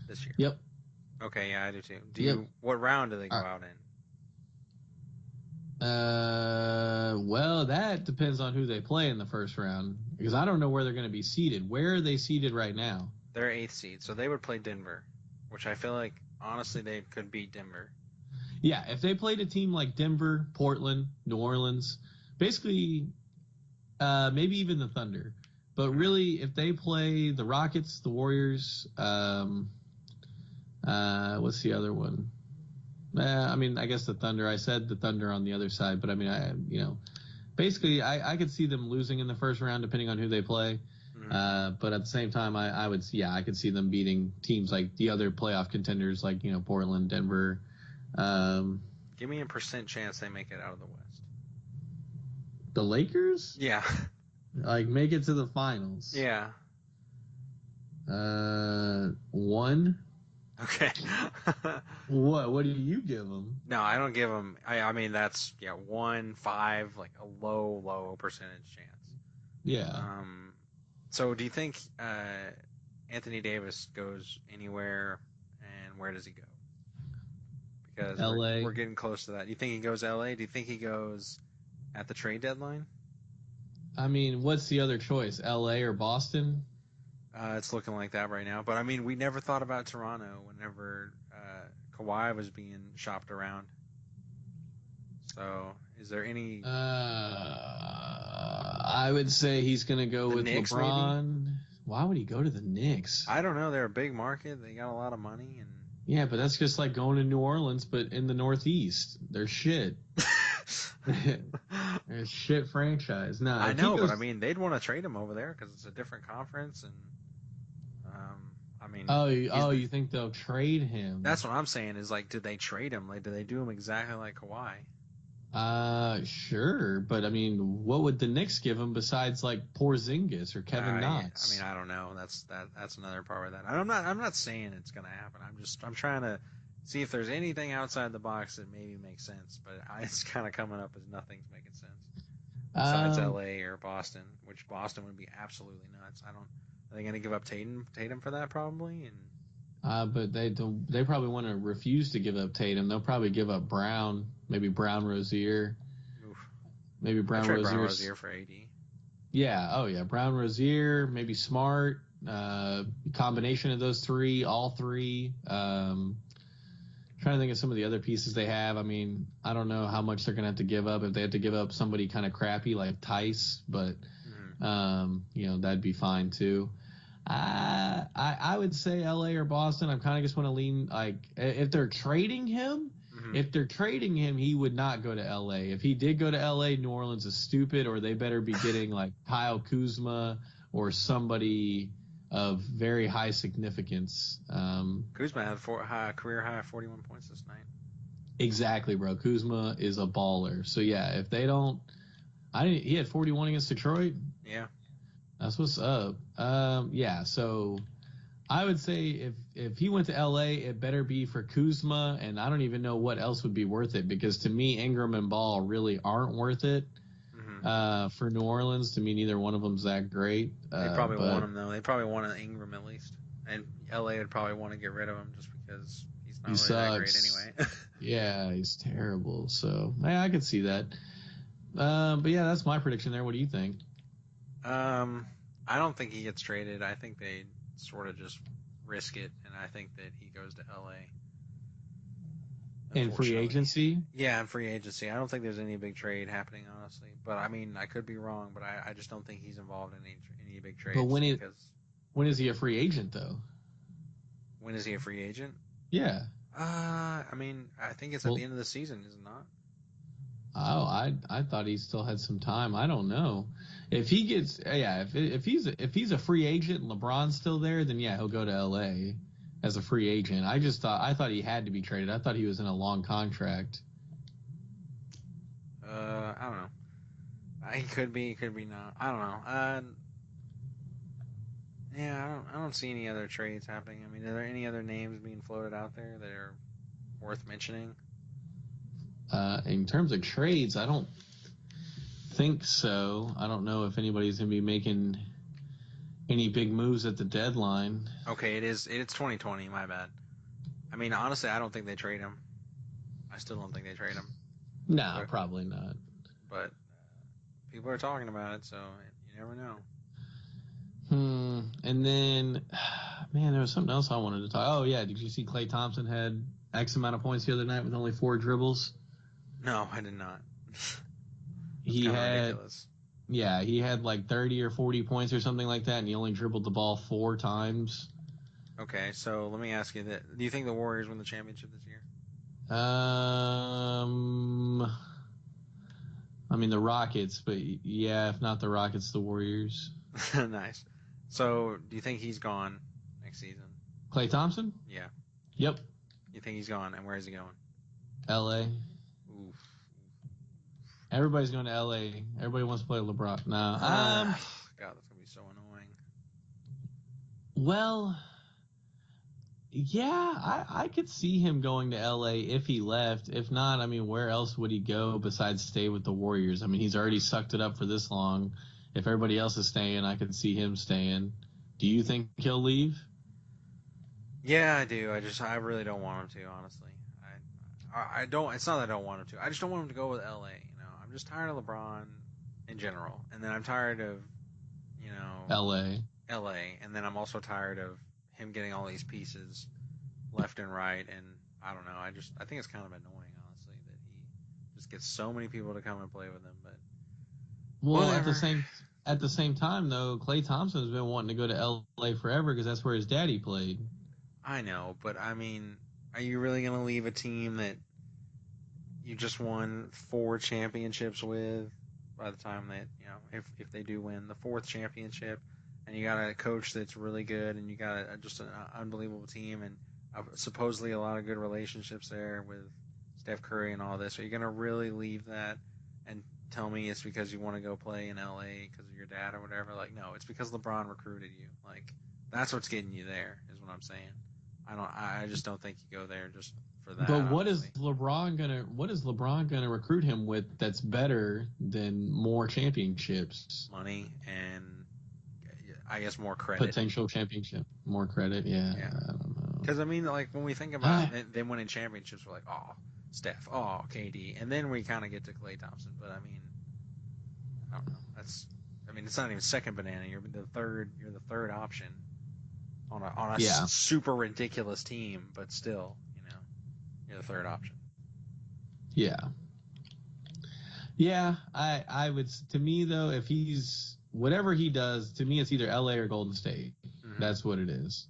this year? Yep. Okay, yeah, I do too. What round do they go out in? Well, that depends on who they play in the first round because I don't know where they're going to be seated. Where are they seated right now? They're 8th seed, so they would play Denver, which I feel like honestly they could beat Denver. Yeah, if they played a team like Denver, Portland, New Orleans, basically maybe even the Thunder. But really, if they play the Rockets, the Warriors, what's the other one? I mean, I guess the Thunder. I said the Thunder on the other side, but I mean, basically, I could see them losing in the first round depending on who they play. But at the same time, I could see them beating teams like the other playoff contenders, like Portland, Denver. Give me a % chance they make it out of the West. The Lakers? Yeah. Like make it to the finals? Yeah. 1. Okay. What do you give them? No, I don't give them. I mean, that's 1, 5, like a low percentage chance. Yeah. So do you think Anthony Davis goes anywhere, and where does he go? Because LA. We're getting close to that. Do you think he goes LA? Do you think he goes at the trade deadline? I mean, what's the other choice? LA or Boston? It's looking like that right now. But I mean, we never thought about Toronto whenever Kawhi was being shopped around. So is there any? I would say he's going to go with Knicks, LeBron. Maybe? Why would he go to the Knicks? I don't know. They're a big market. They got a lot of money, and yeah, but that's just like going to New Orleans, but in the Northeast. They're shit. They're a shit franchise. No, I know, but I mean, they'd want to trade him over there because it's a different conference, and I mean, you think they'll trade him? That's what I'm saying. Is like, did they trade him? Like, did they do him exactly like Kawhi? Sure, but I mean, what would the Knicks give him besides like Porzingis or Kevin Knox? I mean, I don't know. That's another part of that. I'm not saying it's gonna happen. I'm trying to see if there's anything outside the box that maybe makes sense. But it's kind of coming up as nothing's making sense besides LA or Boston, which Boston would be absolutely nuts. Are they gonna give up Tatum for that probably? And but they probably want to refuse to give up Tatum. They'll probably give up Brown, maybe Brown Rozier. Oof. Maybe Brown Rozier for AD. Yeah, Brown Rozier, maybe Smart, combination of those three, all three. Trying to think of some of the other pieces they have. I mean, I don't know how much they're going to have to give up if they have to give up somebody kind of crappy like Tice, but that'd be fine too. I would say LA or Boston. I kind of just want to lean like if they're trading him. If they're trading him, he would not go to LA. If he did go to LA, New Orleans is stupid, or they better be getting like Kyle Kuzma or somebody of very high significance. Kuzma had career high of 41 points this night. Exactly, bro. Kuzma is a baller. So yeah, if they don't, he had 41 against Detroit. Yeah. That's what's up. So I would say if he went to LA, it better be for Kuzma, and I don't even know what else would be worth it, because to me, Ingram and Ball really aren't worth it. For New Orleans, to me, neither one of them's that great. They probably want him though. They probably want Ingram at least, and LA would probably want to get rid of him just because he's not really that great anyway. Yeah, he's terrible. So yeah, I could see that. But yeah, that's my prediction there. What do you think? I don't think he gets traded. I think they sort of just risk it, and I think that he goes to LA. In free agency? Yeah, in free agency. I don't think there's any big trade happening, honestly. But I mean, I could be wrong, but I just don't think he's involved in any big trades. But when is he a free agent, though? When is he a free agent? Yeah. I mean, I think it's at the end of the season, is it not? Oh, I thought he still had some time. I don't know. If he gets, if he's a free agent and LeBron's still there, then yeah, he'll go to LA as a free agent. I thought he had to be traded. I thought he was in a long contract. I don't know. He could be not. I don't know. I don't see any other trades happening. I mean, are there any other names being floated out there that are worth mentioning? In terms of trades, I don't think so. I don't know if anybody's going to be making any big moves at the deadline. Okay, it's 2020, my bad. I mean, honestly, I don't think they trade him. I still don't think they trade him. No, probably not. But people are talking about it, so you never know. And then, man, there was something else I wanted to talk. Oh, yeah, did you see Klay Thompson had X amount of points the other night with only 4 dribbles? No, I did not. he kind of had ridiculous. Yeah, he had like 30 or 40 points or something like that, and he only dribbled the ball 4 times. Okay, so let me ask you that: do you think the Warriors win the championship this year? I mean the Rockets, but yeah, if not the Rockets, the Warriors. Nice. So, do you think he's gone next season? Klay Thompson? Yeah. Yep. You think he's gone, and where is he going? LA. Oof. Everybody's going to LA. Everybody wants to play LeBron. No. God, that's gonna be so annoying. Well, yeah, I could see him going to LA if he left. If not, I mean, where else would he go besides stay with the Warriors? I mean, he's already sucked it up for this long. If everybody else is staying, I could see him staying. Do you think he'll leave? Yeah, I do. I really don't want him to, honestly. I don't. It's not that I don't want him to. I just don't want him to go with LA. I'm just tired of LeBron in general, and then I'm tired of, you know, LA. LA, and then I'm also tired of him getting all these pieces left and right, and I don't know. I think it's kind of annoying, honestly, that he just gets so many people to come and play with him. But Well, whatever. at the same time though, Klay Thompson's been wanting to go to LA forever because that's where his daddy played. I know, but I mean, are you really gonna leave a team that you just won 4 championships with? By the time that if they do win the 4th championship, and you got a coach that's really good, and you got just an unbelievable team, and supposedly a lot of good relationships there with Steph Curry and all this, are you gonna really leave that and tell me it's because you want to go play in LA because of your dad or whatever? Like, no, it's because LeBron recruited you. Like, that's what's getting you there, is what I'm saying. I just don't think you go there just for that, But honestly. what is LeBron gonna recruit him with that's better than more championships? Money and I guess more credit. Potential championship. More credit, yeah. Yeah. I don't know. Because I mean, like when we think about them winning championships, we're like, oh, Steph, oh, KD, and then we kind of get to Klay Thompson. But I mean, I don't know. It's not even second banana. You're the third. You're the third option on a Yeah. super ridiculous team, but still, you're the third option. Yeah. Yeah, I would, to me though, if he's whatever he does, to me it's either LA or Golden State. Mm-hmm. That's what it is.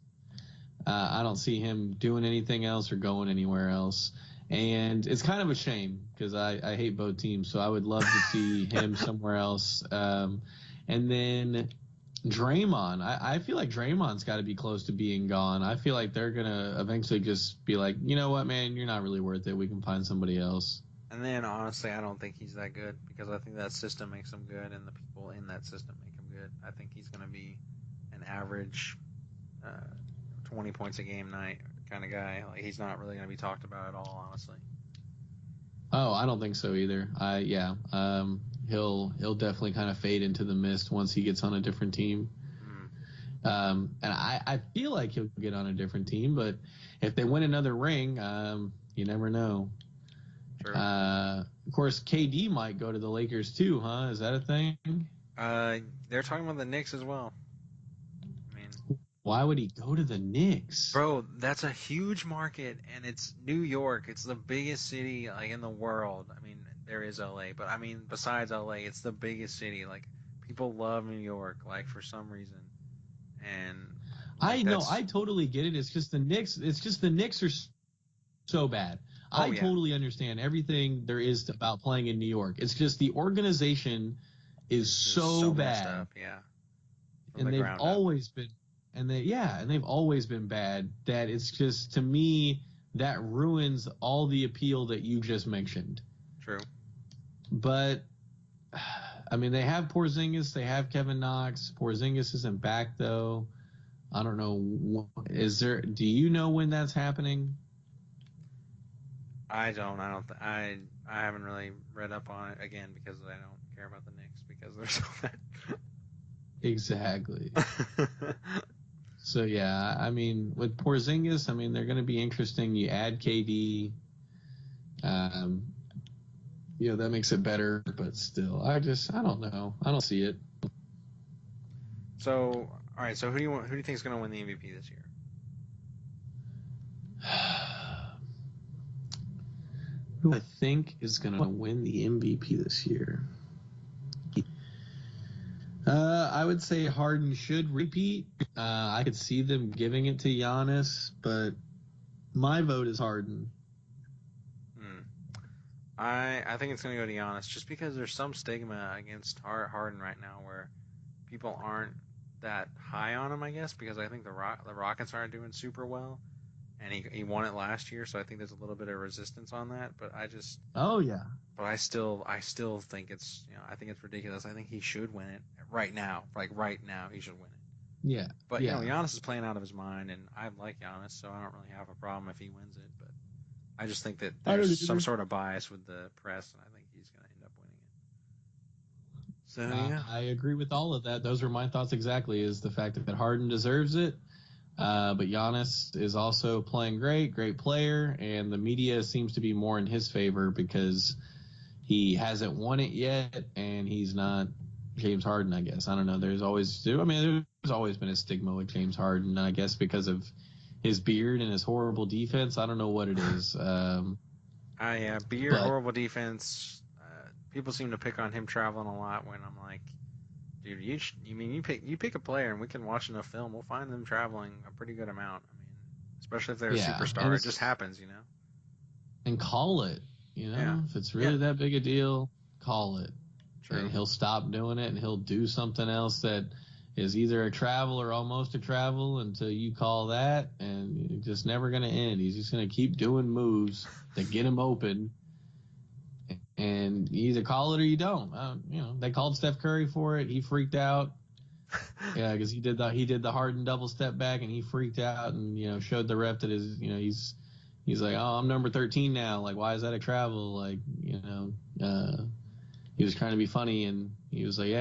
I don't see him doing anything else or going anywhere else. And it's kind of a shame because I hate both teams. So I would love to see him somewhere else. And then Draymond, I feel like Draymond's got to be close to being gone. I feel like they're going to eventually just be like, you know what, man, you're not really worth it. We can find somebody else. And then honestly, I don't think he's that good because I think that system makes him good, and the people in that system make him good. I think he's going to be an average 20 points a game night kind of guy. Like, he's not really going to be talked about at all, honestly. Oh, I don't think so either. He'll definitely kind of fade into the mist once he gets on a different team. And I feel like he'll get on a different team, but if they win another ring, you never know. True. Of course, KD might go to the Lakers too, huh? Is that a thing? They're talking about the Knicks as well. I mean, why would he go to the Knicks? Bro, that's a huge market, and it's New York. It's the biggest city like in the world. I mean, there is LA, but I mean, besides LA, it's the biggest city. Like, people love New York, like, for some reason. And like, I totally get it. It's just the Knicks are so bad. I totally understand everything there is about playing in New York. It's just the organization is so bad. Up, yeah. And they've always been they've always been bad, that it's just, to me, that ruins all the appeal that you just mentioned. True. But I mean, they have Porzingis, they have Kevin Knox. Porzingis isn't back though. I don't know. Do you know when that's happening? I don't. I haven't really read up on it, again, because I don't care about the Knicks because they're so bad. Exactly. So yeah, I mean, with Porzingis, I mean, they're going to be interesting. You add KD, that makes it better, but still, I don't know. I don't see it. So, all right. So who do you think is going to win the MVP this year? Who I think is going to win the MVP this year? I would say Harden should repeat. I could see them giving it to Giannis, but my vote is Harden. I think it's going to go to Giannis just because there's some stigma against Harden right now where people aren't that high on him, I guess, because I think the Rockets aren't doing super well, and he won it last year, so I think there's a little bit of resistance on that. But I still think it's I think it's ridiculous. I think he should win it right now. Like right now, he should win it. Yeah. But Giannis is playing out of his mind, and I like Giannis, so I don't really have a problem if he wins it. But I just think that there's some sort of bias with the press, and I think he's going to end up winning it. So I agree with all of that. Those are my thoughts exactly. Is the fact that Harden deserves it, but Giannis is also playing great player, and the media seems to be more in his favor because he hasn't won it yet, and he's not James Harden. I guess I don't know. There's always been a stigma with James Harden, I guess because of his beard and his horrible defense. I don't know what it is. Beard, horrible defense. People seem to pick on him traveling a lot when I'm like, dude, you pick a player and we can watch enough film. We'll find them traveling a pretty good amount. I mean, especially if they're a superstar. It just happens, And call it, If it's really that big a deal, call it. True. And he'll stop doing it and he'll do something else that is either a travel or almost a travel until you call that, and it's just never going to end. He's just going to keep doing moves that get him open, and you either call it or you don't. They called Steph Curry for it. He freaked out. Yeah, because he did the Harden double step back, and he freaked out and showed the ref that he's like, oh, I'm number 13 now. Like, why is that a travel? Like, he was trying to be funny, and he was like,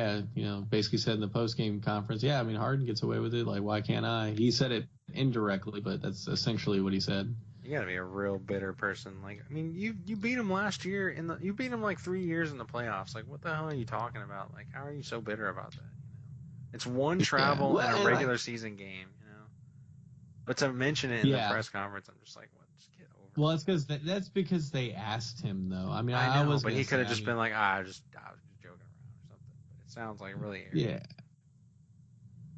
basically said in the post-game conference, Harden gets away with it. Like, why can't I? He said it indirectly, but that's essentially what he said. You got to be a real bitter person. Like, you beat him last year you beat him like 3 years in the playoffs. Like, what the hell are you talking about? Like, how are you so bitter about that? It's one travel in a regular season game, But to mention it in the press conference, I'm just like, what? Just get over it. Well, that's because they asked him, though. I know, but he could have just been like, I was just joking around or something. But it sounds like really arrogant.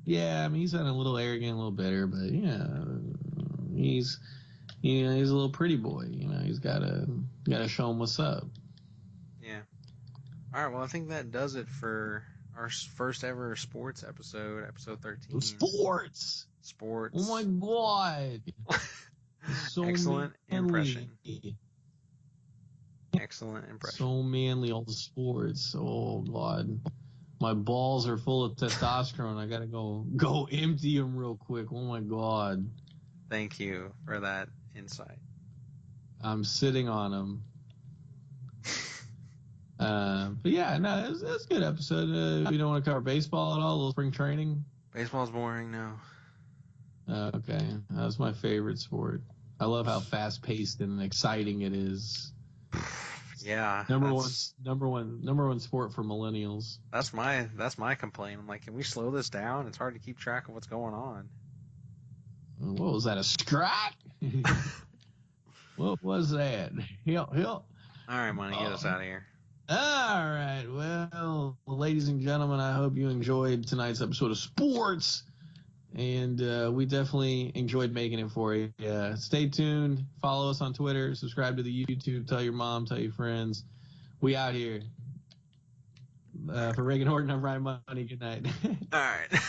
Yeah, he's a little arrogant, a little bitter, but he's a little pretty boy. He's gotta show him what's up. Yeah. All right. Well, I think that does it for our first ever sports episode 13. Sports. Oh my God. So Excellent manly. impression. Excellent impression. So manly, all the sports. Oh God, my balls are full of testosterone. I gotta go empty them real quick. Oh my God. Thank you for that insight. I'm sitting on them. But yeah, no, it was a good episode. We don't want to cover baseball at all. A little spring training. Baseball's boring now. Okay, that was my favorite sport. I love how fast paced and exciting it is. Yeah, number one sport for millennials. That's my complaint. I'm like, can we slow this down? It's hard to keep track of what's going on. What was that? A strike? What was that? Help! All right, Money, get us out of here. All right. Well, ladies and gentlemen, I hope you enjoyed tonight's episode of Sports. And we definitely enjoyed making it for you. Stay tuned. Follow us on Twitter. Subscribe to the YouTube. Tell your mom. Tell your friends. We out here. For Reagan Horton, I'm Ryan Money. Good night. All right.